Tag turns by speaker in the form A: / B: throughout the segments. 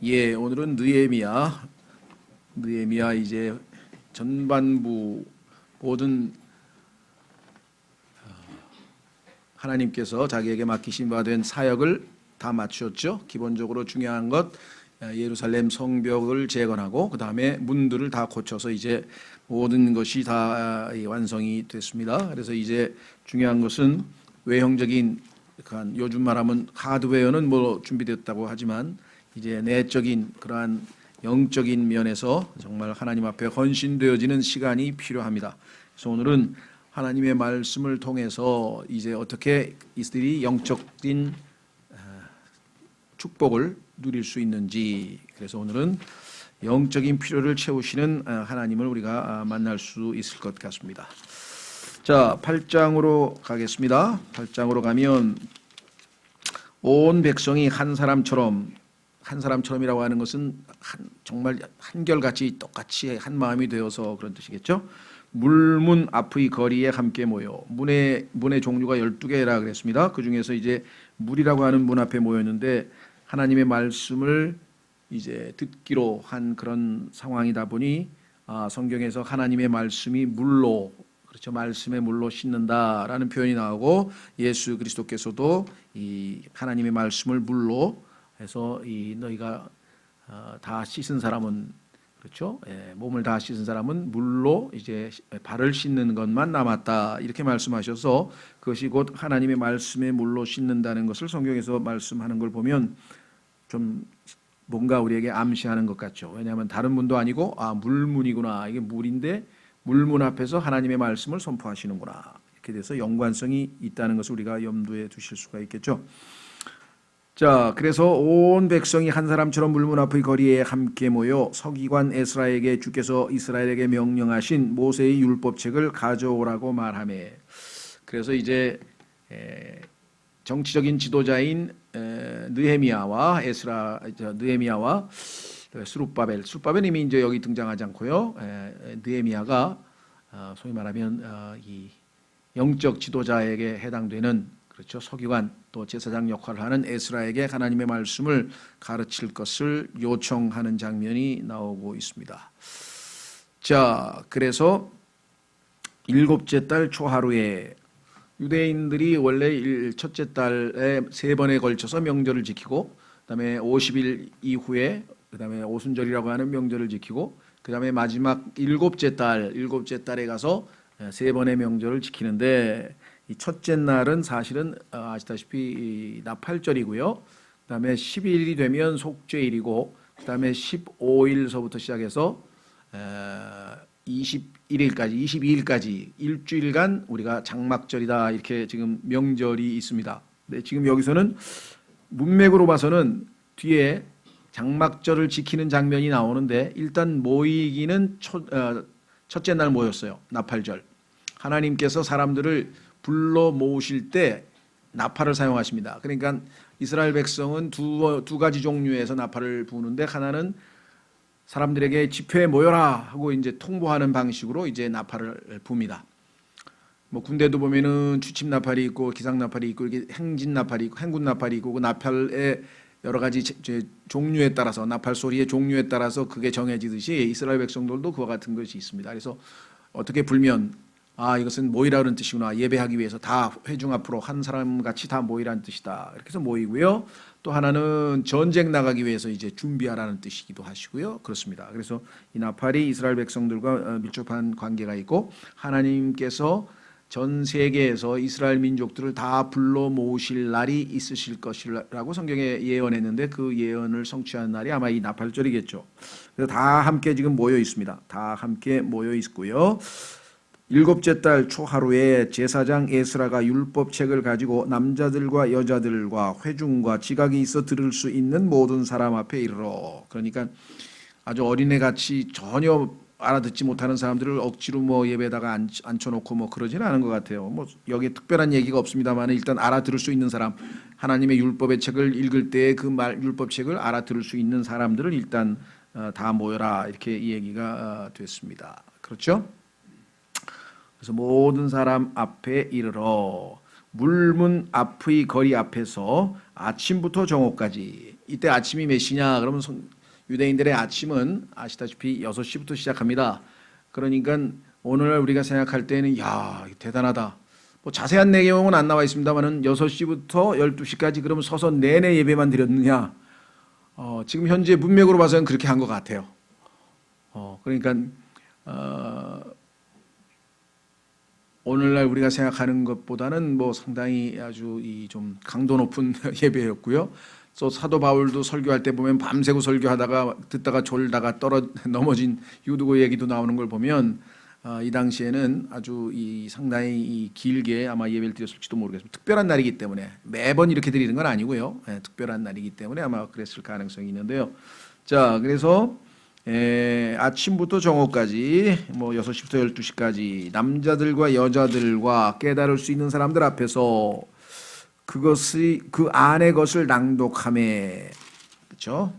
A: 예, 오늘은 느헤미야 이제 전반부 모든 하나님께서 자기에게 맡기신 바 된 사역을 다 마쳤죠. 기본적으로 중요한 것 예루살렘 성벽을 재건하고 그 다음에 문들을 다 고쳐서 이제 모든 것이 다 완성이 됐습니다. 그래서 이제 중요한 것은 외형적인 요즘 말하면 하드웨어는 뭐 준비됐다고 하지만 이제 내적인 그러한 영적인 면에서 정말 하나님 앞에 헌신되어지는 시간이 필요합니다. 그래서 오늘은 하나님의 말씀을 통해서 이제 어떻게 이들이 영적인 축복을 누릴 수 있는지, 그래서 오늘은 영적인 필요를 채우시는 하나님을 우리가 만날 수 있을 것 같습니다. 자, 8장으로 가겠습니다. 8장으로 가면 온 백성이 한 사람처럼이라고 하는 것은 정말 한결같이 똑같이 한 마음이 되어서 그런 뜻이겠죠. 물문 앞의 거리에 함께 모여, 문의 종류가 12개라 그랬습니다. 그 중에서 이제 물이라고 하는 문 앞에 모였는데 하나님의 말씀을 이제 듣기로 한 그런 상황이다 보니 성경에서 하나님의 말씀이 물로, 그렇죠, 말씀의 물로 씻는다라는 표현이 나오고, 예수 그리스도께서도 이 하나님의 말씀을 물로 해서 너희가 다 씻은 사람은, 그렇죠, 몸을 다 씻은 사람은 물로 이제 발을 씻는 것만 남았다, 이렇게 말씀하셔서 그것이 곧 하나님의 말씀의 물로 씻는다는 것을 성경에서 말씀하는 걸 보면 좀 뭔가 우리에게 암시하는 것 같죠. 왜냐하면 다른 문도 아니고 물문이구나, 이게 물인데 물문 앞에서 하나님의 말씀을 선포하시는구나, 이렇게 돼서 연관성이 있다는 것을 우리가 염두에 두실 수가 있겠죠. 자, 그래서 온 백성이 한 사람처럼 물문 앞의 거리에 함께 모여 서기관 에스라에게 주께서 이스라엘에게 명령하신 모세의 율법책을 가져오라고 말하매, 그래서 이제 정치적인 지도자인 느헤미야와 스룹바벨은 이미 이제 여기 등장하지 않고요. 느헤미야가 소위 말하면 이 영적 지도자에게 해당되는, 그렇죠, 서기관 또 제사장 역할을 하는 에스라에게 하나님의 말씀을 가르칠 것을 요청하는 장면이 나오고 있습니다. 자, 그래서 일곱째 달 초하루에 유대인들이 원래 첫째 달에 3번에 걸쳐서 명절을 지키고, 그다음에 50일 이후에 그다음에 오순절이라고 하는 명절을 지키고, 그다음에 마지막 일곱째 달에 가서 3번의 명절을 지키는데, 이 첫째 날은 사실은 아시다시피 나팔절이고요. 그다음에 11일이 되면 속죄일이고, 그다음에 15일서부터 시작해서 22일까지 일주일간 우리가 장막절이다, 이렇게 지금 명절이 있습니다. 네, 지금 여기서는 문맥으로 봐서는 뒤에 장막절을 지키는 장면이 나오는데, 일단 모이기는 첫째 날 모였어요. 나팔절. 하나님께서 사람들을 불러 모으실 때 나팔을 사용하십니다. 그러니까 이스라엘 백성은 두 가지 종류에서 나팔을 부는데, 하나는 사람들에게 집회에 모여라 하고 이제 통보하는 방식으로 이제 나팔을 붑니다. 뭐 군대도 보면은 추침 나팔이 있고 기상 나팔이 있고 이렇게 행진 나팔이 있고 행군 나팔이 있고, 그 나팔의 여러 가지 종류에 따라서, 나팔 소리의 종류에 따라서 그게 정해지듯이 이스라엘 백성들도 그와 같은 것이 있습니다. 그래서 어떻게 불면 이것은 모이라는 뜻이구나, 예배하기 위해서 다 회중 앞으로 한 사람 같이 다 모이라는 뜻이다, 이렇게 해서 모이고요. 또 하나는 전쟁 나가기 위해서 이제 준비하라는 뜻이기도 하시고요. 그렇습니다. 그래서 이 나팔이 이스라엘 백성들과 밀접한 관계가 있고, 하나님께서 전 세계에서 이스라엘 민족들을 다 불러 모으실 날이 있으실 것이라고 성경에 예언했는데, 그 예언을 성취한 날이 아마 이 나팔절이겠죠. 그래서 다 함께 지금 모여 있습니다. 다 함께 모여 있고요. 일곱째 달 초하루에 제사장 에스라가 율법책을 가지고 남자들과 여자들과 회중과 지각이 있어 들을 수 있는 모든 사람 앞에 이르러, 그러니까 아주 어린애같이 전혀 알아듣지 못하는 사람들을 억지로 뭐 예배에다가 앉혀놓고 뭐 그러지는 않은 것 같아요. 뭐 여기에 특별한 얘기가 없습니다만, 일단 알아들을 수 있는 사람, 하나님의 율법의 책을 읽을 때 그 율법책을 알아들을 수 있는 사람들을 일단 다 모여라, 이렇게 이 얘기가 됐습니다. 그렇죠? 그래서 모든 사람 앞에 이르러 물문 앞의 거리 앞에서 아침부터 정오까지 이때 아침이 몇 시냐? 그러면 유대인들의 아침은 아시다시피 6시부터 시작합니다. 그러니까 오늘날 우리가 생각할 때는 야, 대단하다. 뭐 자세한 내용은 안 나와 있습니다만은 6시부터 12시까지 그러면 서서 내내 예배만 드렸느냐? 지금 현재 문맥으로 봐서는 그렇게 한 것 같아요. 그러니까 오늘날 우리가 생각하는 것보다는 뭐 상당히 아주 이 좀 강도 높은 예배였고요. 또 사도 바울도 설교할 때 보면 밤새고 설교하다가 듣다가 졸다가 넘어진 유두고 얘기도 나오는 걸 보면 이 당시에는 아주 이 상당히 이 길게 아마 예배를 드렸을지도 모르겠습니다. 특별한 날이기 때문에 매번 이렇게 드리는 건 아니고요. 특별한 날이기 때문에 아마 그랬을 가능성이 있는데요. 자, 그래서 아침부터 정오까지 뭐 6시부터 12시까지 남자들과 여자들과 깨달을 수 있는 사람들 앞에서 그것이 그 안의 것을 낭독하매, 그렇죠?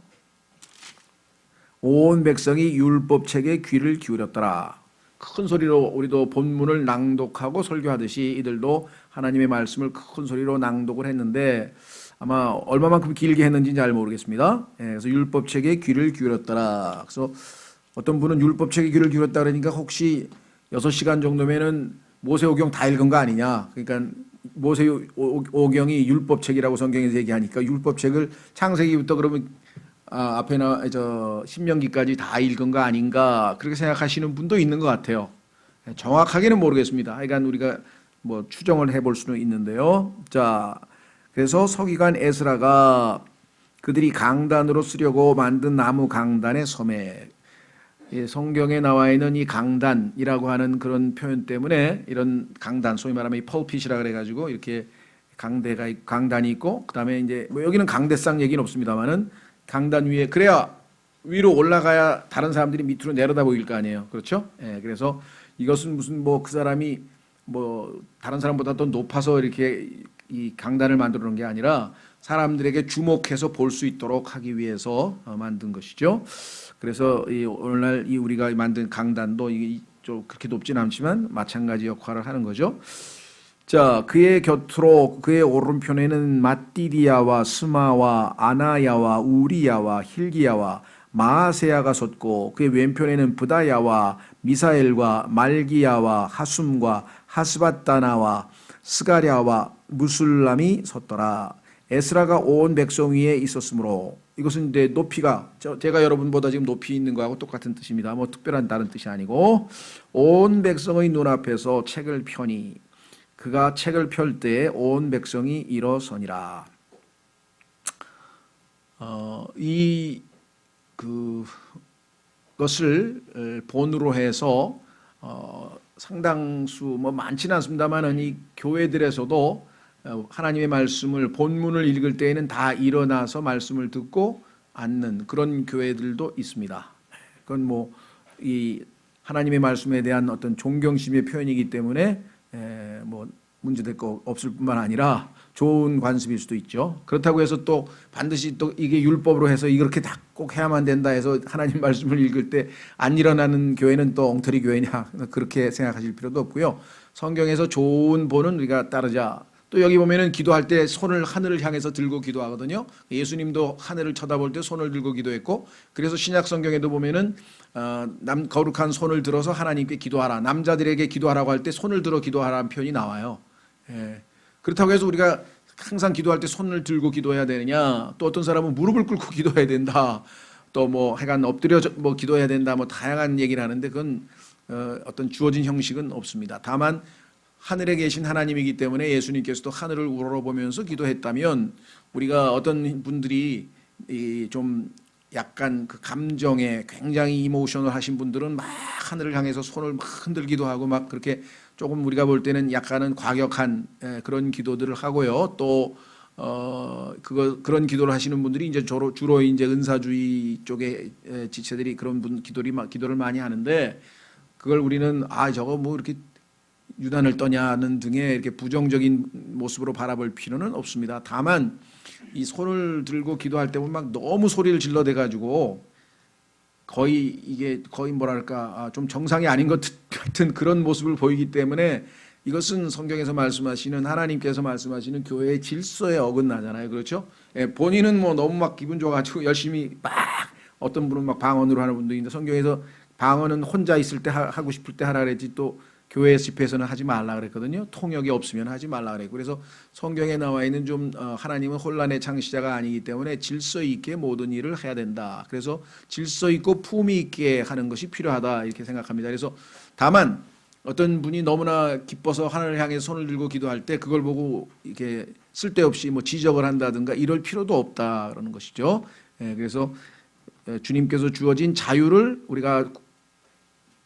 A: 온 백성이 율법책에 귀를 기울였더라. 큰 소리로 우리도 본문을 낭독하고 설교하듯이 이들도 하나님의 말씀을 큰 소리로 낭독을 했는데 아마 얼마만큼 길게 했는지 잘 모르겠습니다. 그래서 율법책에 귀를 기울였더라. 그래서 어떤 분은 율법책에 귀를 기울였다 그러니까 혹시 6시간 정도면은 모세오경 다 읽은 거 아니냐. 그러니까 모세오경이 율법책이라고 성경에서 얘기하니까 율법책을 창세기부터 그러면 앞에나 신명기까지 다 읽은 거 아닌가 그렇게 생각하시는 분도 있는 것 같아요. 정확하게는 모르겠습니다. 하여간 우리가 뭐 추정을 해볼 수는 있는데요. 자, 그래서 서기관 에스라가 그들이 강단으로 쓰려고 만든 나무 강단의 섬에, 성경에 나와 있는 이 강단이라고 하는 그런 표현 때문에 이런 강단, 소위 말하면 이 펄핏이라 그래가지고 이렇게 강단이 있고 그다음에 이제 뭐 여기는 강대상 얘기는 없습니다만은 강단 위에 그래야 위로 올라가야 다른 사람들이 밑으로 내려다 보일 거 아니에요, 그렇죠? 그래서 이것은 무슨 뭐 그 사람이 뭐 다른 사람보다 더 높아서 이렇게 이 강단을 만들어 놓은 게 아니라 사람들에게 주목해서 볼 수 있도록 하기 위해서 만든 것이죠. 그래서 이 오늘날 이 우리가 만든 강단도 이게 좀 그렇게 높진 않지만 마찬가지 역할을 하는 거죠. 자, 그의 곁으로 그의 오른편에는 마띠디아와 스마와 아나야와 우리야와 힐기야와 마아세야가 섰고 그의 왼편에는 부다야와 미사엘과 말기야와 하숨과 하스바다나와 스가랴와 무술람이 섰더라. 에스라가 온 백성 위에 있었으므로, 이것은 이제 높이가 제가 여러분보다 지금 높이 있는 거하고 똑같은 뜻입니다. 뭐 특별한 다른 뜻이 아니고 온 백성의 눈앞에서 책을 펴니 그가 책을 펼 때에 온 백성이 일어서니라. 그것을 본으로 해서 상당수 뭐 많지는 않습니다만은 이 교회들에서도 하나님의 말씀을 본문을 읽을 때에는 다 일어나서 말씀을 듣고 앉는 그런 교회들도 있습니다. 그건 뭐 이 하나님의 말씀에 대한 어떤 존경심의 표현이기 때문에 뭐 문제될 거 없을 뿐만 아니라 좋은 관습일 수도 있죠. 그렇다고 해서 또 반드시 또 이게 율법으로 해서 이렇게 다 꼭 해야만 된다 해서 하나님 말씀을 읽을 때 안 일어나는 교회는 또 엉터리 교회냐 그렇게 생각하실 필요도 없고요. 성경에서 좋은 본은 우리가 따르자. 또 여기 보면은 기도할 때 손을 하늘을 향해서 들고 기도하거든요. 예수님도 하늘을 쳐다볼 때 손을 들고 기도했고, 그래서 신약 성경에도 보면은 거룩한 손을 들어서 하나님께 기도하라. 남자들에게 기도하라고 할 때 손을 들어 기도하라는 표현이 나와요. 그렇다고 해서 우리가 항상 기도할 때 손을 들고 기도해야 되느냐? 또 어떤 사람은 무릎을 꿇고 기도해야 된다. 또 뭐 하여간 엎드려 뭐 기도해야 된다. 뭐 다양한 얘기를 하는데 그건 어떤 주어진 형식은 없습니다. 다만 하늘에 계신 하나님이기 때문에 예수님께서도 하늘을 우러러보면서 기도했다면 우리가 어떤 분들이 좀 약간 그 감정에 굉장히 이모셔널 하신 분들은 막 하늘을 향해서 손을 막 흔들기도 하고 막 그렇게 조금 우리가 볼 때는 약간은 과격한 그런 기도들을 하고요. 또 그런 기도를 하시는 분들이 이제 주로 이제 은사주의 쪽의 지체들이 그런 기도를 많이 하는데 그걸 우리는 저거 뭐 이렇게 유난을 떠냐는 등의 이렇게 부정적인 모습으로 바라볼 필요는 없습니다. 다만 이 손을 들고 기도할 때 보면 막 너무 소리를 질러대 가지고 거의 뭐랄까 좀 정상이 아닌 것 같은 그런 모습을 보이기 때문에 이것은 성경에서 말씀하시는 하나님께서 말씀하시는 교회의 질서에 어긋나잖아요. 그렇죠? 예, 본인은 뭐 너무 막 기분 좋아가지고 열심히 막 어떤 분은 막 방언으로 하는 분도 있는데 성경에서 방언은 혼자 있을 때 하고 싶을 때 하라 그랬지 또 교회 집회에서는 하지 말라 그랬거든요. 통역이 없으면 하지 말라 그랬고 그래서 성경에 나와 있는 좀 하나님은 혼란의 창시자가 아니기 때문에 질서 있게 모든 일을 해야 된다. 그래서 질서 있고 품위 있게 하는 것이 필요하다 이렇게 생각합니다. 그래서 다만 어떤 분이 너무나 기뻐서 하늘을 향해 손을 들고 기도할 때 그걸 보고 이렇게 쓸데없이 뭐 지적을 한다든가 이럴 필요도 없다 그러는 것이죠. 그래서 주님께서 주어진 자유를 우리가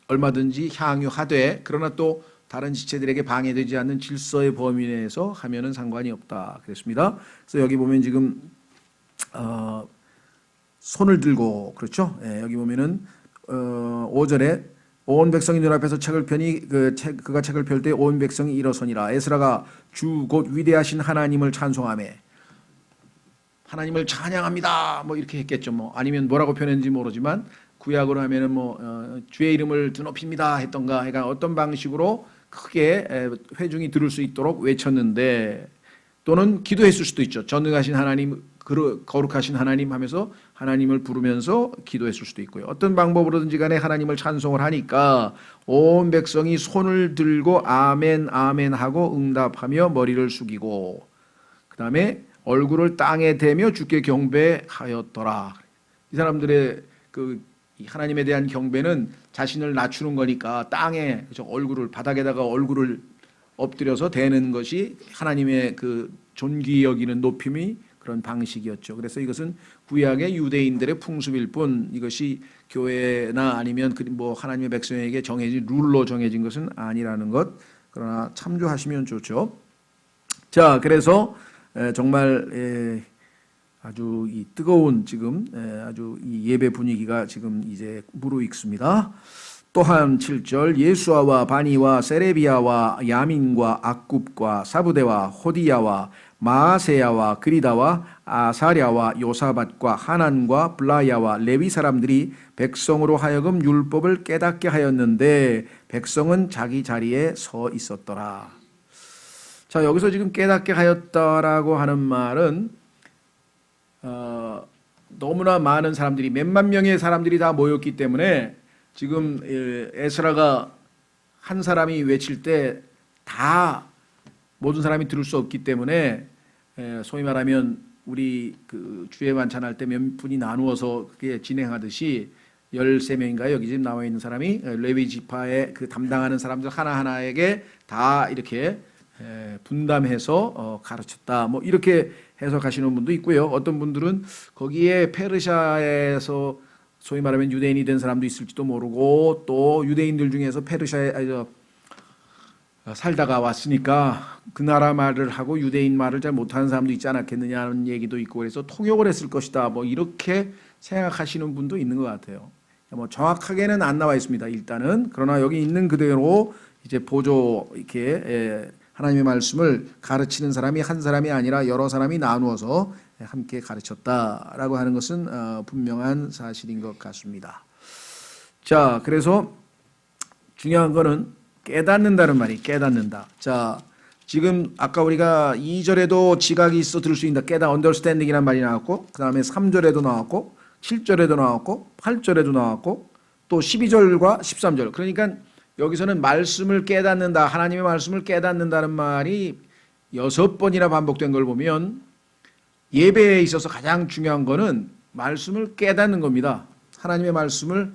A: 얼마든지 향유하되 그러나 또 다른 지체들에게 방해되지 않는 질서의 범위 내에서 하면은 상관이 없다 그랬습니다. 그래서 여기 보면 지금 손을 들고 그렇죠? 여기 보면은 5절에 온 백성이 눈앞에서 책을 펴니 그가 책을 펼 때 온 백성이 일어서니라. 에스라가 주 곧 위대하신 하나님을 찬송하며 하나님을 찬양합니다. 뭐 이렇게 했겠죠. 뭐 아니면 뭐라고 표현했는지 모르지만 구약으로 하면은 뭐 주의 이름을 드높입니다 했던가. 그러니까 어떤 방식으로 크게 회중이 들을 수 있도록 외쳤는데 또는 기도했을 수도 있죠. 전능하신 하나님, 거룩하신 하나님 하면서 하나님을 부르면서 기도했을 수도 있고요. 어떤 방법으로든지 간에 하나님을 찬송을 하니까 온 백성이 손을 들고 아멘 아멘 하고 응답하며 머리를 숙이고 그 다음에 얼굴을 땅에 대며 주께 경배하였더라. 이 사람들의 그 하나님에 대한 경배는 자신을 낮추는 거니까 땅에 얼굴을 바닥에다가 얼굴을 엎드려서 대는 것이 하나님의 그 존귀 여기는 높임이 그런 방식이었죠. 그래서 이것은 구약의 유대인들의 풍습일 뿐 이것이 교회나 아니면 뭐 하나님의 백성에게 정해진 룰로 정해진 것은 아니라는 것. 그러나 참조하시면 좋죠. 자, 그래서 정말 아주 이 뜨거운 지금 아주 이 예배 분위기가 지금 이제 무르익습니다. 또한 7절 예수아와 바니와 세레비아와 야민과 악굽과 사부대와 호디야와 마아세야와 그리다와 아사랴와 요사밧과 하난과 블라야와 레위 사람들이 백성으로 하여금 율법을 깨닫게 하였는데 백성은 자기 자리에 서 있었더라. 자, 여기서 지금 깨닫게 하였다라고 하는 말은 너무나 많은 사람들이 몇만 명의 사람들이 다 모였기 때문에 지금 에스라가 한 사람이 외칠 때 다 모든 사람이 들을 수 없기 때문에 소위 말하면 우리 그 주에 만찬할 때 몇 분이 나누어서 그게 진행하듯이 13명인가요? 여기 지금 나와 있는 사람이 레위 지파에 그 담당하는 사람들 하나하나에게 다 이렇게 분담해서 가르쳤다. 뭐 이렇게 해석하시는 분도 있고요. 어떤 분들은 거기에 페르시아에서 소위 말하면 유대인이 된 사람도 있을지도 모르고 또 유대인들 중에서 페르시아에 살다가 왔으니까 그 나라 말을 하고 유대인 말을 잘 못하는 사람도 있지 않았겠느냐는 얘기도 있고 그래서 통역을 했을 것이다. 뭐 이렇게 생각하시는 분도 있는 것 같아요. 뭐 정확하게는 안 나와 있습니다. 일단은 그러나 여기 있는 그대로 이제 보조 이렇게 하나님의 말씀을 가르치는 사람이 한 사람이 아니라 여러 사람이 나누어서 함께 가르쳤다라고 하는 것은 분명한 사실인 것 같습니다. 자, 그래서 중요한 거는 깨닫는다는 말이 깨닫는다. 자, 지금 아까 우리가 2절에도 지각이 있어 들을 수 있다. 깨닫 understanding이라는 말이 나왔고 그 다음에 3절에도 나왔고 7절에도 나왔고 8절에도 나왔고 또 12절과 13절. 그러니까 여기서는 말씀을 깨닫는다. 하나님의 말씀을 깨닫는다는 말이 6번이나 반복된 걸 보면 예배에 있어서 가장 중요한 거는 말씀을 깨닫는 겁니다. 하나님의 말씀을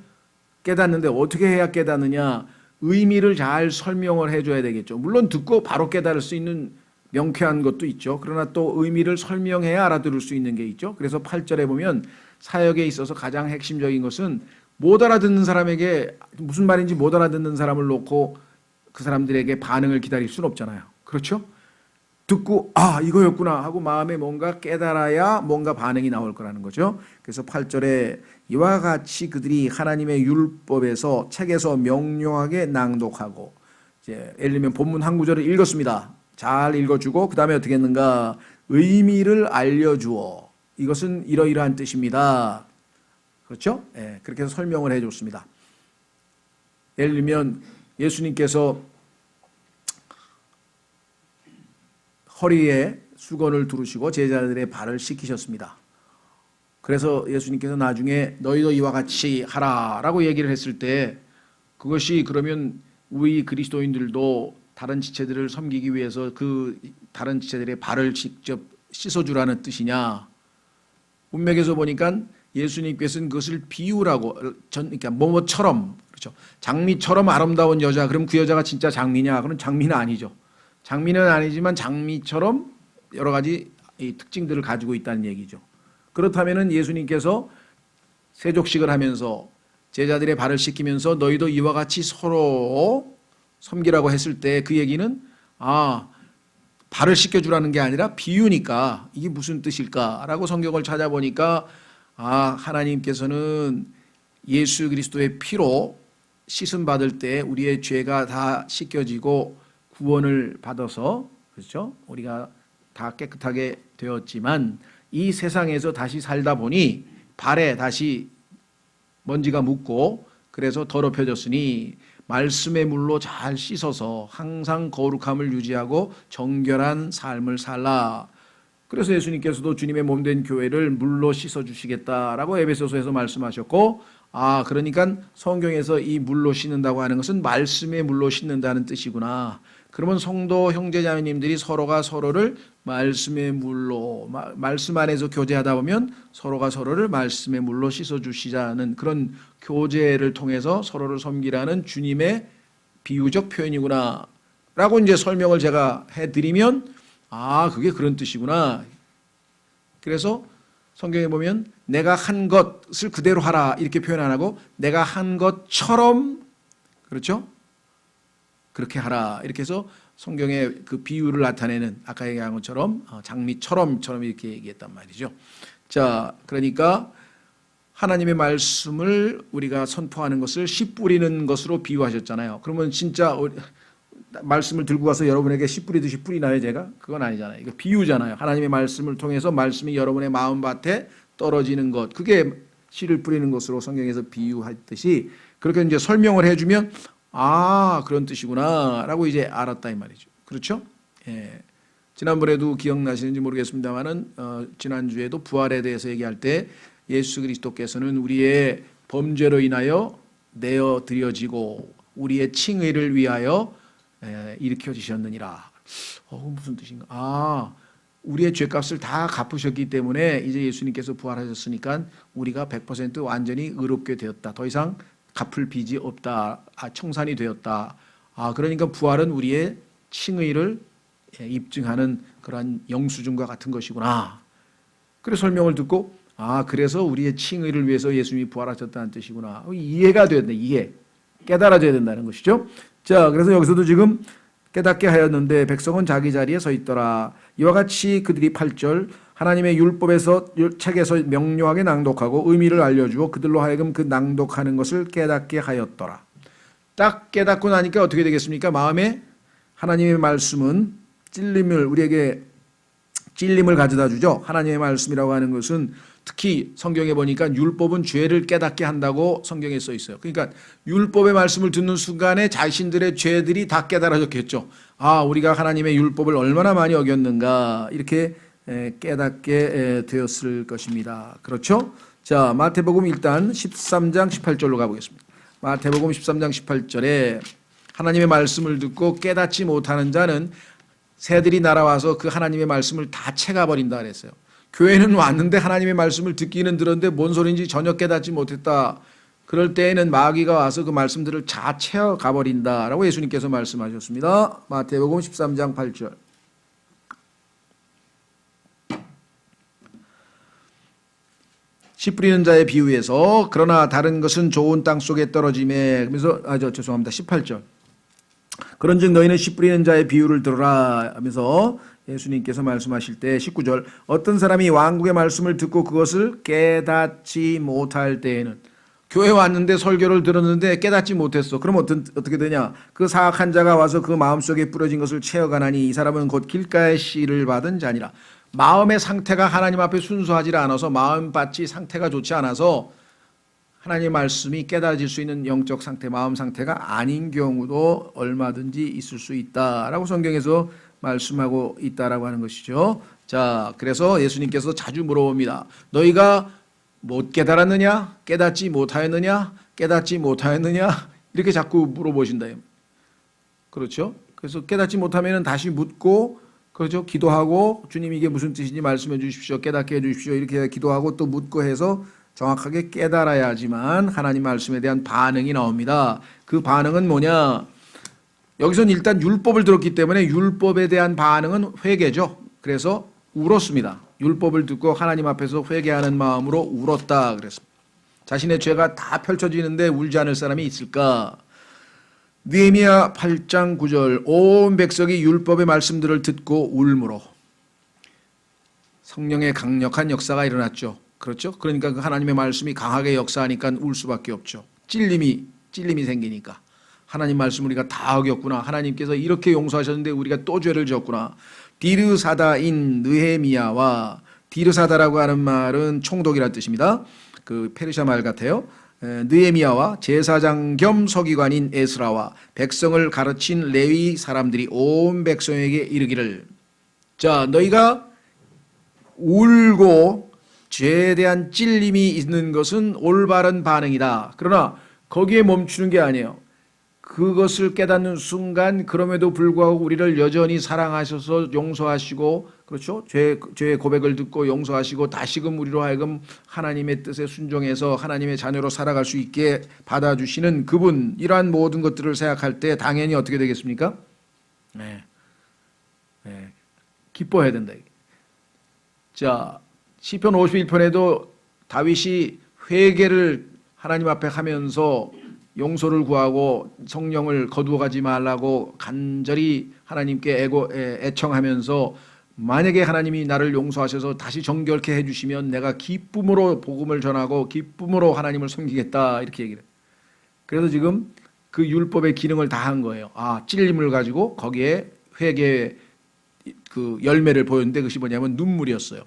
A: 깨닫는데 어떻게 해야 깨닫느냐? 의미를 잘 설명을 해줘야 되겠죠. 물론 듣고 바로 깨달을 수 있는 명쾌한 것도 있죠. 그러나 또 의미를 설명해야 알아들을 수 있는 게 있죠. 그래서 8절에 보면 사역에 있어서 가장 핵심적인 것은 못 알아듣는 사람에게 무슨 말인지 못 알아듣는 사람을 놓고 그 사람들에게 반응을 기다릴 수는 없잖아요. 그렇죠? 듣고 아 이거였구나 하고 마음에 뭔가 깨달아야 뭔가 반응이 나올 거라는 거죠. 그래서 8절에 이와 같이 그들이 하나님의 율법에서 책에서 명료하게 낭독하고 이제 예를 들면 본문 한 구절을 읽었습니다. 잘 읽어주고 그 다음에 어떻게 했는가 의미를 알려주어 이것은 이러이러한 뜻입니다. 그렇죠? 예, 그렇게 해서 설명을 해줬습니다. 예를 들면 예수님께서 허리에 수건을 두르시고 제자들의 발을 씻기셨습니다. 그래서 예수님께서 나중에 너희도 이와 같이 하라라고 얘기를 했을 때 그것이 그러면 우리 그리스도인들도 다른 지체들을 섬기기 위해서 그 다른 지체들의 발을 직접 씻어주라는 뜻이냐? 문맥에서 보니까 예수님께서는 그것을 비유라고 그러니까 뭐뭐처럼 그렇죠. 장미처럼 아름다운 여자 그럼 그 여자가 진짜 장미냐? 그럼 장미는 아니죠. 장미는 아니지만 장미처럼 여러 가지 이 특징들을 가지고 있다는 얘기죠. 그렇다면은 예수님께서 세족식을 하면서 제자들의 발을 씻기면서 너희도 이와 같이 서로 섬기라고 했을 때 그 얘기는 발을 씻겨주라는 게 아니라 비유니까 이게 무슨 뜻일까라고 성경을 찾아보니까 하나님께서는 예수 그리스도의 피로 씻음 받을 때 우리의 죄가 다 씻겨지고 구원을 받아서 그렇죠? 우리가 다 깨끗하게 되었지만 이 세상에서 다시 살다 보니 발에 다시 먼지가 묻고 그래서 더럽혀졌으니 말씀의 물로 잘 씻어서 항상 거룩함을 유지하고 정결한 삶을 살라. 그래서 예수님께서도 주님의 몸된 교회를 물로 씻어주시겠다라고 에베소서에서 말씀하셨고 그러니까 성경에서 이 물로 씻는다고 하는 것은 말씀의 물로 씻는다는 뜻이구나. 그러면 성도 형제자매님들이 서로가 서로를 말씀의 물로 말씀 안에서 교제하다 보면 서로가 서로를 말씀의 물로 씻어주시자는 그런 교제를 통해서 서로를 섬기라는 주님의 비유적 표현이구나 라고 이제 설명을 제가 해드리면 그게 그런 뜻이구나. 그래서 성경에 보면 내가 한 것을 그대로 하라 이렇게 표현 안 하고 내가 한 것처럼 그렇죠? 그렇게 하라 이렇게 해서 성경의 그 비유를 나타내는 아까 얘기한 것처럼 장미처럼 이렇게 얘기했단 말이죠. 자, 그러니까 하나님의 말씀을 우리가 선포하는 것을 씨 뿌리는 것으로 비유하셨잖아요. 그러면 진짜 말씀을 들고 가서 여러분에게 씨 뿌리듯이 뿌리나요 제가? 그건 아니잖아요. 이거 비유잖아요. 하나님의 말씀을 통해서 말씀이 여러분의 마음밭에 떨어지는 것 그게 씨를 뿌리는 것으로 성경에서 비유했듯이 그렇게 이제 설명을 해주면 그런 뜻이구나 라고 이제 알았다 이 말이죠. 그렇죠? 예. 지난번에도 기억나시는지 모르겠습니다만은 지난주에도 부활에 대해서 얘기할 때 예수 그리스도께서는 우리의 범죄로 인하여 내어 드려지고 우리의 칭의를 위하여 일으켜지셨느니라. 무슨 뜻인가? 우리의 죄값을 다 갚으셨기 때문에 이제 예수님께서 부활하셨으니까 우리가 100% 완전히 의롭게 되었다. 더 이상 갚을 빚이 없다. 청산이 되었다. 그러니까 부활은 우리의 칭의를 입증하는 그러한 영수증과 같은 것이구나. 그래서 설명을 듣고 그래서 우리의 칭의를 위해서 예수님이 부활하셨다는 뜻이구나. 이해가 된다. 이해. 깨달아져야 된다는 것이죠. 자, 그래서 여기서도 지금 깨닫게 하였는데 백성은 자기 자리에 서 있더라. 이와 같이 그들이 8절 하나님의 율법에서 책에서 명료하게 낭독하고 의미를 알려주어 그들로 하여금 그 낭독하는 것을 깨닫게 하였더라. 딱 깨닫고 나니까 어떻게 되겠습니까? 마음에 하나님의 말씀은 우리에게 찔림을 가져다 주죠. 하나님의 말씀이라고 하는 것은 특히 성경에 보니까 율법은 죄를 깨닫게 한다고 성경에 써 있어요. 그러니까 율법의 말씀을 듣는 순간에 자신들의 죄들이 다 깨달아졌겠죠. 우리가 하나님의 율법을 얼마나 많이 어겼는가 이렇게 깨닫게 되었을 것입니다. 그렇죠? 자, 마태복음 일단 13장 18절로 가보겠습니다. 마태복음 13장 18절에 하나님의 말씀을 듣고 깨닫지 못하는 자는 새들이 날아와서 그 하나님의 말씀을 다 채가버린다 그랬어요. 교회는 왔는데 하나님의 말씀을 듣기는 들었는데 뭔 소리인지 전혀 깨닫지 못했다. 그럴 때에는 마귀가 와서 그 말씀들을 다 채워가버린다라고 예수님께서 말씀하셨습니다. 마태복음 13장 8절. 씨 뿌리는 자의 비유에서 그러나 다른 것은 좋은 땅 속에 떨어짐에 그러면서 죄송합니다. 18절. 그런즉 너희는 씨 뿌리는 자의 비유를 들으라 하면서 예수님께서 말씀하실 때 19절 어떤 사람이 왕국의 말씀을 듣고 그것을 깨닫지 못할 때에는 교회 왔는데 설교를 들었는데 깨닫지 못했어. 그럼 어떻게 되냐? 그 사악한 자가 와서 그 마음속에 뿌려진 것을 채워가나니 이 사람은 곧 길가의 씨를 받은 자니라. 마음의 상태가 하나님 앞에 순수하지 않아서 마음밭이 상태가 좋지 않아서 하나님의 말씀이 깨달아질 수 있는 영적 상태, 마음 상태가 아닌 경우도 얼마든지 있을 수 있다라고 성경에서 말씀하고 있다라고 하는 것이죠. 자, 그래서 예수님께서 자주 물어봅니다. 너희가 못 깨달았느냐? 깨닫지 못하였느냐? 깨닫지 못하였느냐? 이렇게 자꾸 물어보신다. 그렇죠? 그래서 깨닫지 못하면 다시 묻고, 그렇죠? 기도하고 주님 이게 무슨 뜻인지 말씀해 주십시오. 깨닫게 해 주십시오. 이렇게 기도하고 또 묻고 해서 정확하게 깨달아야지만 하나님 말씀에 대한 반응이 나옵니다. 그 반응은 뭐냐? 여기서는 일단 율법을 들었기 때문에 율법에 대한 반응은 회개죠. 그래서 울었습니다. 율법을 듣고 하나님 앞에서 회개하는 마음으로 울었다 그랬습니다. 자신의 죄가 다 펼쳐지는데 울지 않을 사람이 있을까? 느헤미야 8장 9절 온 백성이 율법의 말씀들을 듣고 울므로 성령의 강력한 역사가 일어났죠. 그렇죠? 그러니까 그 하나님의 말씀이 강하게 역사하니까 울 수밖에 없죠. 찔림이 생기니까. 하나님 말씀 우리가 다 어겼구나. 하나님께서 이렇게 용서하셨는데 우리가 또 죄를 지었구나. 디르사다인 느헤미야와, 디르사다라고 하는 말은 총독이라는 뜻입니다. 그 페르시아 말 같아요. 느헤미야와 제사장 겸 서기관인 에스라와 백성을 가르친 레위 사람들이 온 백성에게 이르기를, 자, 너희가 울고 죄에 대한 찔림이 있는 것은 올바른 반응이다. 그러나 거기에 멈추는 게 아니에요. 그것을 깨닫는 순간 그럼에도 불구하고 우리를 여전히 사랑하셔서 용서하시고, 그렇죠? 죄의 고백을 듣고 용서하시고 다시금 우리로 하여금 하나님의 뜻에 순종해서 하나님의 자녀로 살아갈 수 있게 받아주시는 그분, 이러한 모든 것들을 생각할 때 당연히 어떻게 되겠습니까? 네. 기뻐해야 된다. 자, 시편 51편에도 다윗이 회개를 하나님 앞에 하면서 용서를 구하고 성령을 거두어가지 말라고 간절히 하나님께 애청하면서, 만약에 하나님이 나를 용서하셔서 다시 정결케 해주시면 내가 기쁨으로 복음을 전하고 기쁨으로 하나님을 섬기겠다, 이렇게 얘기를 해요. 그래서 지금 그 율법의 기능을 다 한 거예요. 찔림을 가지고 거기에 회개의 그 열매를 보였는데 그것이 뭐냐면 눈물이었어요.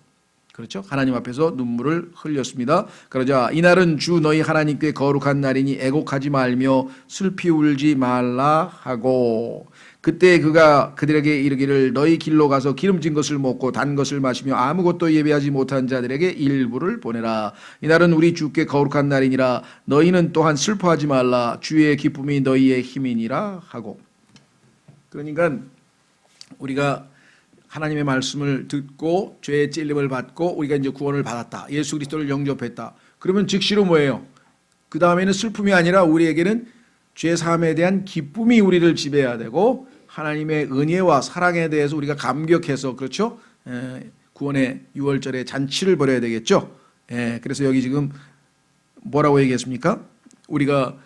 A: 그렇죠? 하나님 앞에서 눈물을 흘렸습니다. 그러자 이날은 주 너희 하나님께 거룩한 날이니 애곡하지 말며 슬피 울지 말라 하고, 그때 그가 그들에게 이르기를 너희 길로 가서 기름진 것을 먹고 단 것을 마시며 아무것도 예배하지 못한 자들에게 일부를 보내라. 이날은 우리 주께 거룩한 날이니라. 너희는 또한 슬퍼하지 말라. 주의 기쁨이 너희의 힘이니라 하고. 그러니까 우리가 하나님의 말씀을 듣고 죄의 찔림을 받고 우리가 이제 구원을 받았다. 예수 그리스도를 영접했다. 그러면 즉시로 뭐예요? 그 다음에는 슬픔이 아니라 우리에게는 죄 사함에 대한 기쁨이 우리를 지배해야 되고, 하나님의 은혜와 사랑에 대해서 우리가 감격해서, 그렇죠? 구원의 유월절에 잔치를 벌여야 되겠죠. 그래서 여기 지금 뭐라고 얘기했습니까? 우리가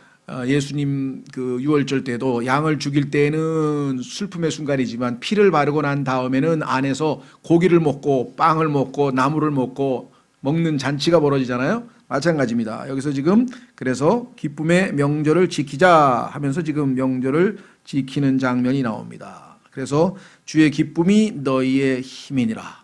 A: 예수님 그 유월절 때도 양을 죽일 때는 슬픔의 순간이지만 피를 바르고 난 다음에는 안에서 고기를 먹고 빵을 먹고 나물을 먹고 먹는 잔치가 벌어지잖아요. 마찬가지입니다. 여기서 지금 그래서 기쁨의 명절을 지키자 하면서 지금 명절을 지키는 장면이 나옵니다. 그래서 주의 기쁨이 너희의 힘이니라.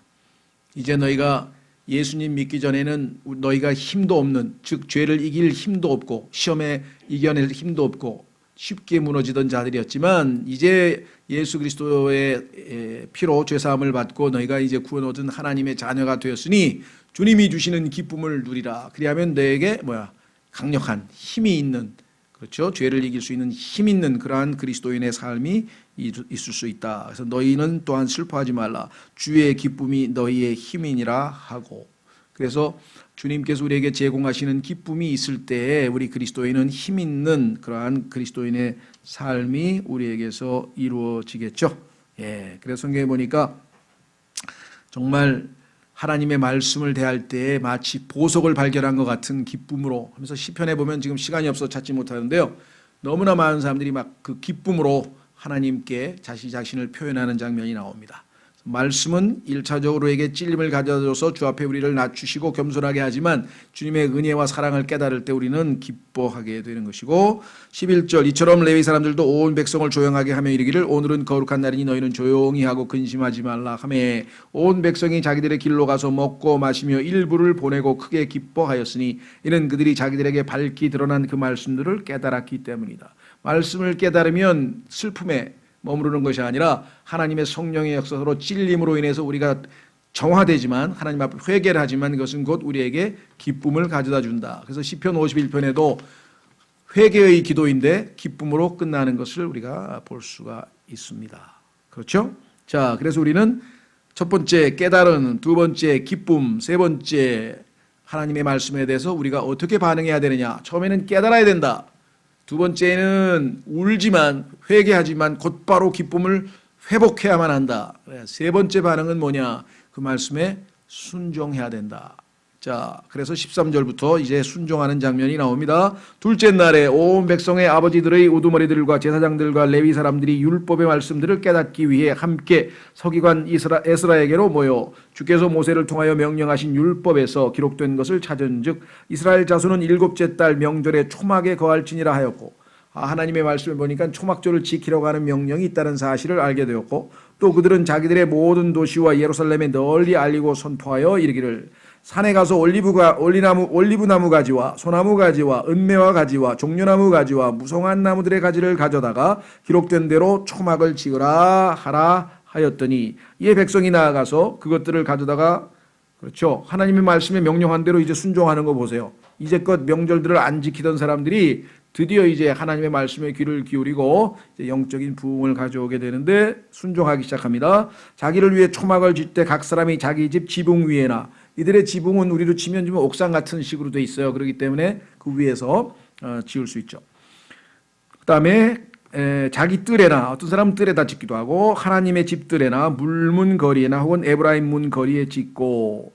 A: 이제 너희가 예수님 믿기 전에는 너희가 힘도 없는, 즉 죄를 이길 힘도 없고 시험에 이겨낼 힘도 없고 쉽게 무너지던 자들이었지만, 이제 예수 그리스도의 피로 죄사함을 받고 너희가 이제 구원 얻은 하나님의 자녀가 되었으니 주님이 주시는 기쁨을 누리라. 그리하면 너에게 강력한 힘이 있는, 그렇죠? 죄를 이길 수 있는 힘 있는 그러한 그리스도인의 삶이 있을 수 있다. 그래서 너희는 또한 슬퍼하지 말라. 주의 기쁨이 너희의 힘이니라 하고. 그래서 주님께서 우리에게 제공하시는 기쁨이 있을 때에 우리 그리스도인은 힘 있는 그러한 그리스도인의 삶이 우리에게서 이루어지겠죠. 그래서 성경에 보니까 정말 하나님의 말씀을 대할 때에 마치 보석을 발견한 것 같은 기쁨으로 하면서, 시편에 보면 지금 시간이 없어서 찾지 못하는데요, 너무나 많은 사람들이 막 그 기쁨으로 하나님께 자신을 표현하는 장면이 나옵니다. 말씀은 1차적으로 우리에게 찔림을 가져줘서 주 앞에 우리를 낮추시고 겸손하게 하지만 주님의 은혜와 사랑을 깨달을 때 우리는 기뻐하게 되는 것이고, 11절 이처럼 레위 사람들도 온 백성을 조용하게 하며 이르기를 오늘은 거룩한 날이니 너희는 조용히 하고 근심하지 말라 하며, 온 백성이 자기들의 길로 가서 먹고 마시며 일부를 보내고 크게 기뻐하였으니 이는 그들이 자기들에게 밝히 드러난 그 말씀들을 깨달았기 때문이다. 말씀을 깨달으면 슬픔에 머무르는 것이 아니라 하나님의 성령의 역사로 찔림으로 인해서 우리가 정화되지만 하나님 앞에 회개를 하지만 그것은 곧 우리에게 기쁨을 가져다 준다. 그래서 시편 51편에도 회개의 기도인데 기쁨으로 끝나는 것을 우리가 볼 수가 있습니다. 그렇죠? 자, 그래서 우리는 첫 번째 깨달은, 두 번째 기쁨, 세 번째 하나님의 말씀에 대해서 우리가 어떻게 반응해야 되느냐. 처음에는 깨달아야 된다. 두 번째는 울지만 회개하지만 곧바로 기쁨을 회복해야만 한다. 세 번째 반응은 뭐냐? 그 말씀에 순종해야 된다. 자, 그래서 13절부터 이제 순종하는 장면이 나옵니다. 둘째 날에 온 백성의 아버지들의 우두머리들과 제사장들과 레위 사람들이 율법의 말씀들을 깨닫기 위해 함께 서기관 에스라에게로 모여 주께서 모세를 통하여 명령하신 율법에서 기록된 것을 찾은즉 이스라엘 자손은 일곱째 달 명절에 초막에 거할지니라 하였고, 하나님의 말씀을 보니까 초막절을 지키려고 하는 명령이 있다는 사실을 알게 되었고, 또 그들은 자기들의 모든 도시와 예루살렘에 널리 알리고 선포하여 이르기를 산에 가서 올리브 나무 가지와 소나무 가지와 은매화 가지와 종려나무 가지와 무성한 나무들의 가지를 가져다가 기록된 대로 초막을 지으라 하라 하였더니, 이에 백성이 나아가서 그것들을 가져다가, 그렇죠, 하나님의 말씀에 명령한 대로 이제 순종하는 거 보세요. 이제껏 명절들을 안 지키던 사람들이 드디어 이제 하나님의 말씀에 귀를 기울이고 이제 영적인 부흥을 가져오게 되는데 순종하기 시작합니다. 자기를 위해 초막을 짓 때 각 사람이 자기 집 지붕 위에나, 이들의 지붕은 우리로 치면 좀 옥상 같은 식으로 돼 있어요. 그렇기 때문에 그 위에서 지을 수 있죠. 그다음에 자기 뜰에나, 어떤 사람은 뜰에다 짓기도 하고 하나님의 집 뜰에나 물문 거리에나 혹은 에브라임 문 거리에 짓고,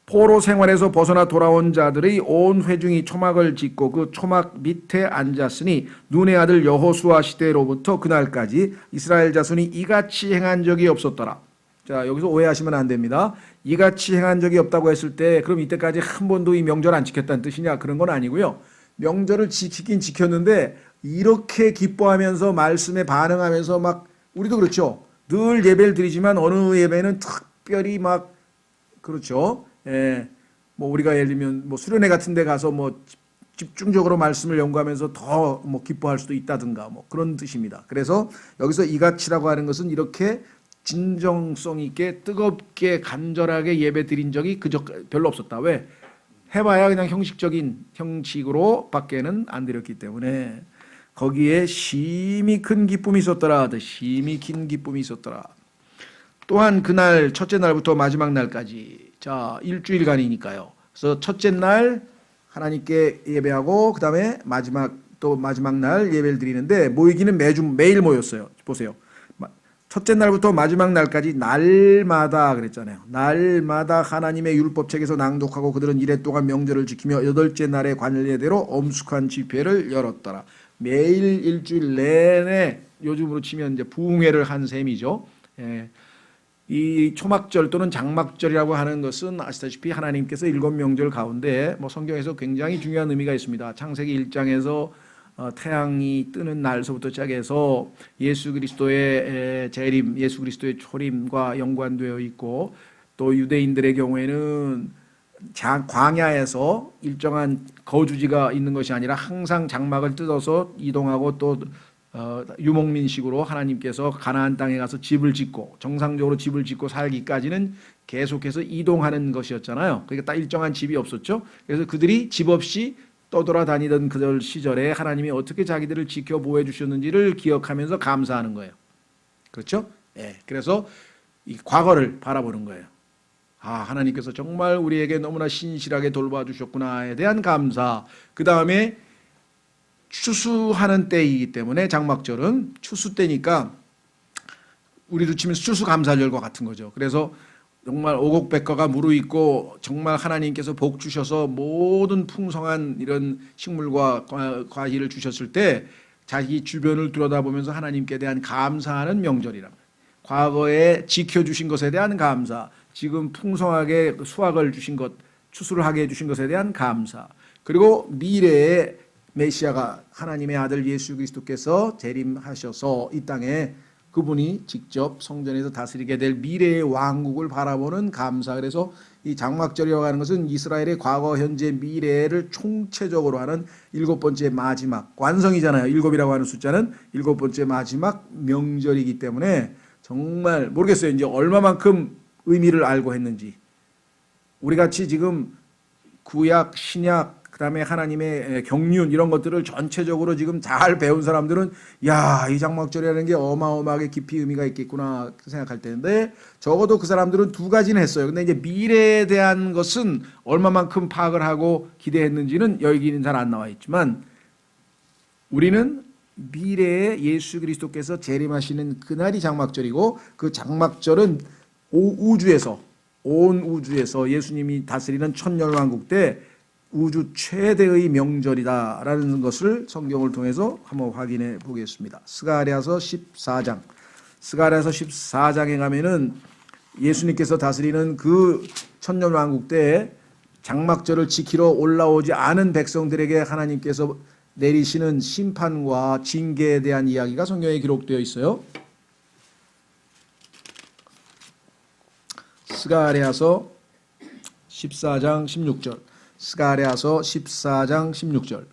A: 포로 생활에서 벗어나 돌아온 자들의 온 회중이 초막을 짓고 그 초막 밑에 앉았으니 눈의 아들 여호수아 시대로부터 그날까지 이스라엘 자손이 이같이 행한 적이 없었더라. 자, 여기서 오해하시면 안 됩니다. 이같이 행한 적이 없다고 했을 때 그럼 이때까지 한 번도 이 명절 안 지켰다는 뜻이냐? 그런 건 아니고요. 명절을 지키긴 지켰는데 이렇게 기뻐하면서 말씀에 반응하면서 막, 우리도 그렇죠. 늘 예배를 드리지만 어느 예배는 특별히 막, 그렇죠. 뭐 우리가 예를 들면 뭐 수련회 같은 데 가서 뭐 집중적으로 말씀을 연구하면서 더 뭐 기뻐할 수도 있다든가 뭐 그런 뜻입니다. 그래서 여기서 이같이라고 하는 것은 이렇게 진정성 있게 뜨겁게 간절하게 예배 드린 적이 그저 별로 없었다. 왜? 해봐야 그냥 형식적인 형식으로 밖에는 안 드렸기 때문에 거기에 심히 큰 기쁨이 있었더라. 심히 긴 기쁨이 있었더라. 또한 그날 첫째 날부터 마지막 날까지, 자, 일주일간이니까요. 그래서 첫째 날 하나님께 예배하고 그 다음에 마지막 날 예배를 드리는데 모이기는 매일 모였어요. 보세요. 첫째 날부터 마지막 날까지 날마다 그랬잖아요. 날마다 하나님의 율법책에서 낭독하고 그들은 이래 동안 명절을 지키며 여덟째 날에 관례대로 엄숙한 집회를 열었더라. 매일 일주일 내내 요즘으로 치면 이제 부흥회를 한 셈이죠. 이 초막절 또는 장막절이라고 하는 것은 아시다시피 하나님께서 7명절 가운데 뭐 성경에서 굉장히 중요한 의미가 있습니다. 창세기 1장에서 태양이 뜨는 날서부터 시작해서 예수 그리스도의 재림, 예수 그리스도의 초림과 연관되어 있고, 또 유대인들의 경우에는 광야에서 일정한 거주지가 있는 것이 아니라 항상 장막을 뜯어서 이동하고 또 유목민식으로 하나님께서 가나안 땅에 가서 집을 짓고 정상적으로 집을 짓고 살기까지는 계속해서 이동하는 것이었잖아요. 그러니까 딱 일정한 집이 없었죠. 그래서 그들이 집 없이 떠돌아다니던 그 시절에 하나님이 어떻게 자기들을 지켜 보호해 주셨는지를 기억하면서 감사하는 거예요. 그렇죠? 예. 그래서 이 과거를 바라보는 거예요. 하나님께서 정말 우리에게 너무나 신실하게 돌봐주셨구나에 대한 감사. 그 다음에 추수하는 때이기 때문에 장막절은 추수 때니까 우리도 치면 추수감사절과 같은 거죠. 그래서 정말 오곡백과가 무르익고 정말 하나님께서 복 주셔서 모든 풍성한 이런 식물과 과일을 주셨을 때 자기 주변을 들여다보면서 하나님께 대한 감사하는 명절이라. 과거에 지켜주신 것에 대한 감사, 지금 풍성하게 수확을 주신 것, 추수를 하게 해주신 것에 대한 감사, 그리고 미래에 메시아가 하나님의 아들 예수 그리스도께서 재림하셔서 이 땅에 그분이 직접 성전에서 다스리게 될 미래의 왕국을 바라보는 감사. 그래서 이 장막절이라고 하는 것은 이스라엘의 과거, 현재, 미래를 총체적으로 하는 7번째 마지막 완성이잖아요. 7이라고 하는 숫자는 7번째 마지막 명절이기 때문에 정말 모르겠어요. 이제 얼마만큼 의미를 알고 했는지. 우리 같이 지금 구약, 신약, 그다음에 하나님의 경륜 이런 것들을 전체적으로 지금 잘 배운 사람들은 야, 이 장막절이라는 게 어마어마하게 깊이 의미가 있겠구나 생각할 텐데 적어도 그 사람들은 두 가지는 했어요. 근데 이제 미래에 대한 것은 얼마만큼 파악을 하고 기대했는지는 여기는 잘 안 나와 있지만 우리는 미래에 예수 그리스도께서 재림하시는 그날이 장막절이고 그 장막절은 온 우주에서 예수님이 다스리는 천년왕국 때 우주 최대의 명절이다라는 것을 성경을 통해서 한번 확인해 보겠습니다. 스가랴서 14장. 스가랴서 14장에 가면은 예수님께서 다스리는 그 천년왕국 때 장막절을 지키러 올라오지 않은 백성들에게 하나님께서 내리시는 심판과 징계에 대한 이야기가 성경에 기록되어 있어요. 스가랴서 14장 16절. 스가랴서 14장 16절.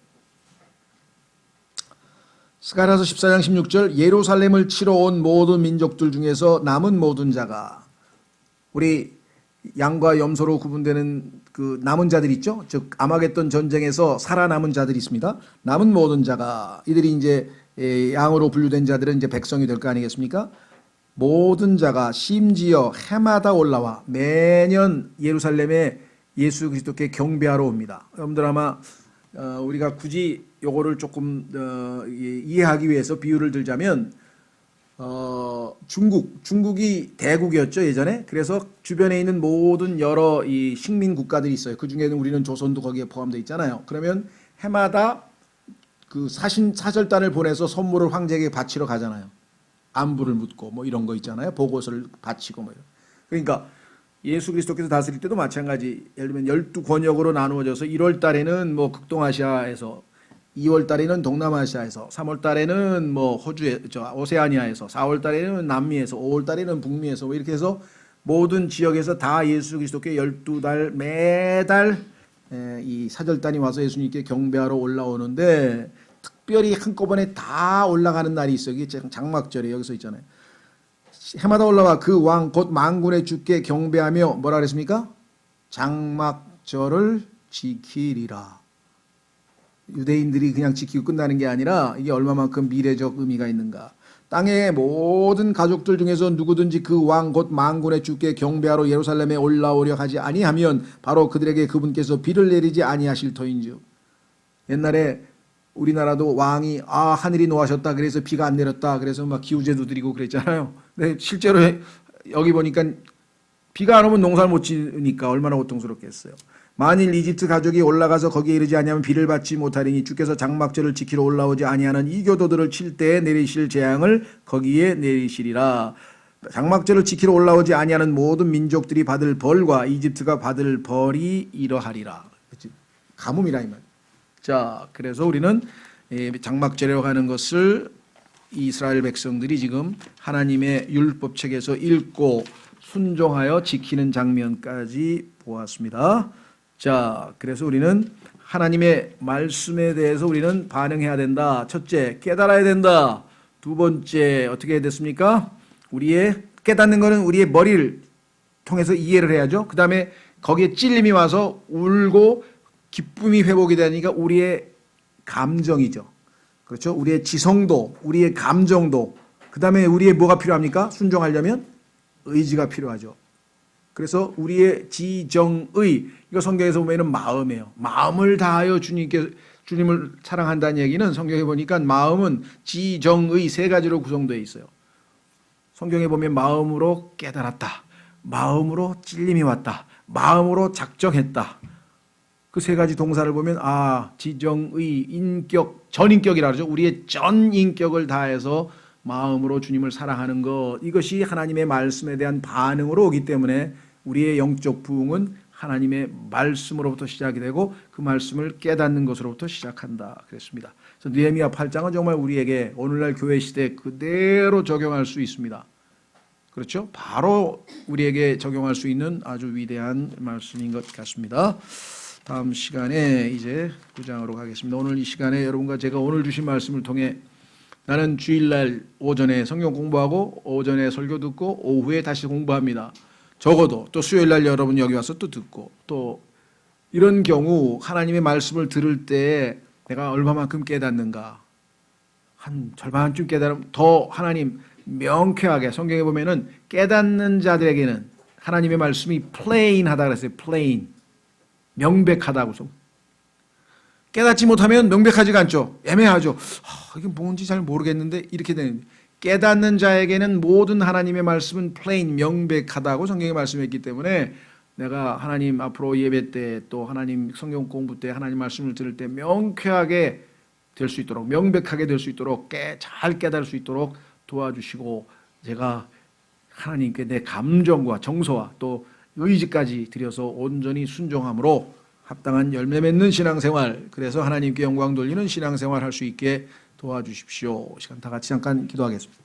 A: 스가랴서 14장 16절. 예루살렘을 치러 온 모든 민족들 중에서 남은 모든 자가, 우리 양과 염소로 구분되는 그 남은 자들 있죠? 즉 아마겟돈 전쟁에서 살아남은 자들이 있습니다. 남은 모든 자가, 이들이 이제 양으로 분류된 자들은 이제 백성이 될 거 아니겠습니까? 모든 자가 심지어 해마다 올라와 매년 예루살렘에 예수 그리스도께 경배하러 옵니다. 여러분들 아마 우리가 굳이 요거를 조금 이해하기 위해서 비유를 들자면 중국이 대국이었죠 예전에. 그래서 주변에 있는 모든 여러 이 식민 국가들이 있어요. 그 중에는 우리는 조선도 거기에 포함되어 있잖아요. 그러면 해마다 그 사절단을 보내서 선물을 황제에게 바치러 가잖아요. 안부를 묻고 뭐 이런 거 있잖아요. 보고서를 바치고 뭐 이런. 그러니까 예수 그리스도께서 다스릴 때도 마찬가지. 예를 들면 12권역으로 나누어져서 1월 달에는 뭐 극동아시아에서, 2월 달에는 동남아시아에서, 3월 달에는 뭐 호주에, 오세아니아에서, 4월 달에는 남미에서, 5월 달에는 북미에서 뭐 이렇게 해서 모든 지역에서 다 예수 그리스도께 12달 매달 이 사절단이 와서 예수님께 경배하러 올라오는데 특별히 한꺼번에 다 올라가는 날이 있어요. 이게 장막절이에요. 여기서 있잖아요. 해마다 올라와 그 왕 곧 만군의 주께 경배하며 뭐라 그랬습니까? 장막절을 지키리라. 유대인들이 그냥 지키고 끝나는 게 아니라 이게 얼마만큼 미래적 의미가 있는가. 땅의 모든 가족들 중에서 누구든지 그 왕 곧 만군의 주께 경배하러 예루살렘에 올라오려 하지 아니하면 바로 그들에게 그분께서 비를 내리지 아니하실 터인즉. 옛날에 우리나라도 왕이 하늘이 노하셨다 그래서 비가 안 내렸다 그래서 막 기우제도 드리고 그랬잖아요. 근데 실제로 여기 보니까 비가 안 오면 농사를 못 지으니까 얼마나 고통스럽겠어요. 만일 이집트 가족이 올라가서 거기에 이르지 아니하면 비를 받지 못하리니 주께서 장막절을 지키러 올라오지 아니하는 이 교도들을 칠 때에 내리실 재앙을 거기에 내리시리라. 장막절을 지키러 올라오지 아니하는 모든 민족들이 받을 벌과 이집트가 받을 벌이 이러하리라. 가뭄이라 이 말. 자, 그래서 우리는 장막절이라고 하는 것을 이스라엘 백성들이 지금 하나님의 율법책에서 읽고 순종하여 지키는 장면까지 보았습니다. 자, 그래서 우리는 하나님의 말씀에 대해서 우리는 반응해야 된다. 첫째, 깨달아야 된다. 두 번째, 어떻게 해야 됐습니까? 깨닫는 것은 우리의 머리를 통해서 이해를 해야죠. 그 다음에 거기에 찔림이 와서 울고 기쁨이 회복이 되니까 우리의 감정이죠. 그렇죠? 우리의 지성도, 우리의 감정도, 그 다음에 우리의 뭐가 필요합니까? 순종하려면 의지가 필요하죠. 그래서 우리의 지정의, 이거 성경에서 보면은 마음이에요. 마음을 다하여 주님을 사랑한다는 얘기는 성경에 보니까 마음은 지정의 세 가지로 구성되어 있어요. 성경에 보면 마음으로 깨달았다, 마음으로 찔림이 왔다, 마음으로 작정했다. 그 세 가지 동사를 보면 지정의, 인격, 전인격이라 그러죠. 우리의 전인격을 다해서 마음으로 주님을 사랑하는 것, 이것이 하나님의 말씀에 대한 반응으로 오기 때문에 우리의 영적 부흥은 하나님의 말씀으로부터 시작이 되고 그 말씀을 깨닫는 것으로부터 시작한다 그랬습니다. 그래서 느헤미야 8장은 정말 우리에게 오늘날 교회 시대에 그대로 적용할 수 있습니다. 그렇죠? 바로 우리에게 적용할 수 있는 아주 위대한 말씀인 것 같습니다. 다음 시간에 이제 9장으로 가겠습니다. 오늘 이 시간에 여러분과 제가 오늘 주신 말씀을 통해 나는 주일날 오전에 성경 공부하고 오전에 설교 듣고 오후에 다시 공부합니다. 적어도 또 수요일날 여러분 여기 와서 또 듣고 또 이런 경우 하나님의 말씀을 들을 때 내가 얼마만큼 깨닫는가 한 절반쯤 깨달으면 더 하나님 명쾌하게 성경에 보면은 깨닫는 자들에게는 하나님의 말씀이 plain하다 그랬어요. plain 명백하다고. 깨닫지 못하면 명백하지가 않죠. 애매하죠. 이게 뭔지 잘 모르겠는데 이렇게 되는. 깨닫는 자에게는 모든 하나님의 말씀은 plain 명백하다고 성경에 말씀했기 때문에 내가 하나님 앞으로 예배 때 또 하나님 성경 공부 때 하나님 말씀을 들을 때 명쾌하게 될 수 있도록 명백하게 될 수 있도록 잘 깨달을 수 있도록 도와주시고 제가 하나님께 내 감정과 정서와 또 의지까지 들여서 온전히 순종함으로 합당한 열매 맺는 신앙생활 그래서 하나님께 영광 돌리는 신앙생활 할 수 있게 도와주십시오. 시간 다 같이 잠깐 기도하겠습니다.